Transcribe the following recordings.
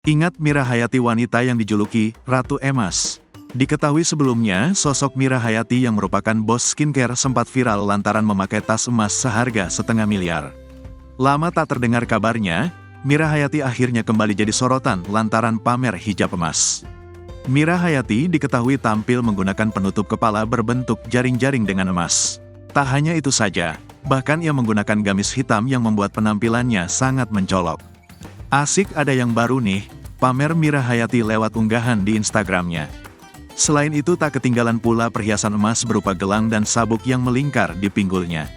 Ingat Mira Hayati, wanita yang dijuluki Ratu Emas? Diketahui sebelumnya, sosok Mira Hayati yang merupakan bos skincare sempat viral lantaran memakai tas emas seharga setengah miliar. Lama tak terdengar kabarnya, Mira Hayati akhirnya kembali jadi sorotan lantaran pamer hijab emas. Mira Hayati diketahui tampil menggunakan penutup kepala berbentuk jaring-jaring dengan emas. Tak hanya itu saja, bahkan ia menggunakan gamis hitam yang membuat penampilannya sangat mencolok. Asik, ada yang baru nih, pamer Mira Hayati lewat unggahan di Instagramnya. Selain itu tak ketinggalan pula perhiasan emas berupa gelang dan sabuk yang melingkar di pinggulnya.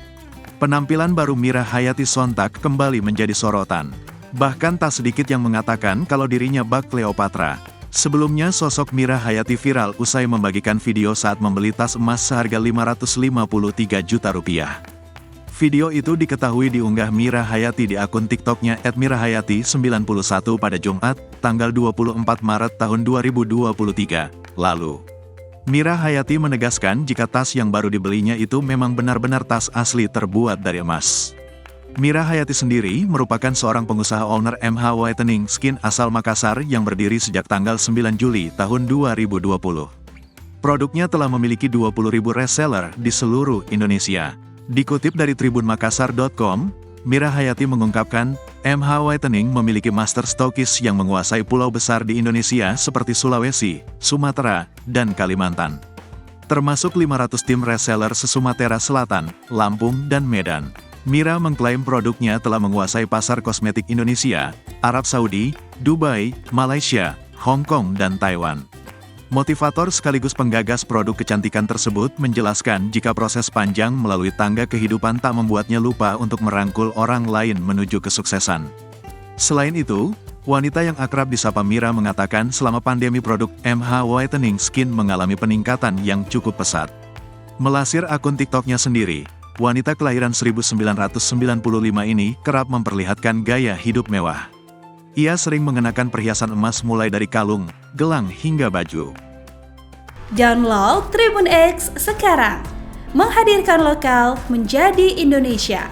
Penampilan baru Mira Hayati sontak kembali menjadi sorotan. Bahkan tak sedikit yang mengatakan kalau dirinya bak Cleopatra. Sebelumnya sosok Mira Hayati viral usai membagikan video saat membeli tas emas seharga Rp553 juta. Video itu diketahui diunggah Mira Hayati di akun TikToknya @mirahayati91 pada Jumat, tanggal 24 Maret tahun 2023, lalu. Mira Hayati menegaskan jika tas yang baru dibelinya itu memang benar-benar tas asli terbuat dari emas. Mira Hayati sendiri merupakan seorang pengusaha owner MH Whitening Skin asal Makassar yang berdiri sejak tanggal 9 Juli tahun 2020. Produknya telah memiliki 20.000 reseller di seluruh Indonesia. Dikutip dari tribunmakassar.com, Mira Hayati mengungkapkan, MH Whitening memiliki master stokis yang menguasai pulau besar di Indonesia seperti Sulawesi, Sumatera, dan Kalimantan. Termasuk 500 tim reseller se-Sumatera Selatan, Lampung, dan Medan. Mira mengklaim produknya telah menguasai pasar kosmetik Indonesia, Arab Saudi, Dubai, Malaysia, Hong Kong, dan Taiwan. Motivator sekaligus penggagas produk kecantikan tersebut menjelaskan jika proses panjang melalui tangga kehidupan tak membuatnya lupa untuk merangkul orang lain menuju kesuksesan. Selain itu, wanita yang akrab disapa Mira mengatakan selama pandemi produk MH Whitening Skin mengalami peningkatan yang cukup pesat. Melasir akun TikToknya sendiri, wanita kelahiran 1995 ini kerap memperlihatkan gaya hidup mewah. Ia sering mengenakan perhiasan emas mulai dari kalung, gelang hingga baju. Download Tribun X sekarang, menghadirkan lokal menjadi Indonesia.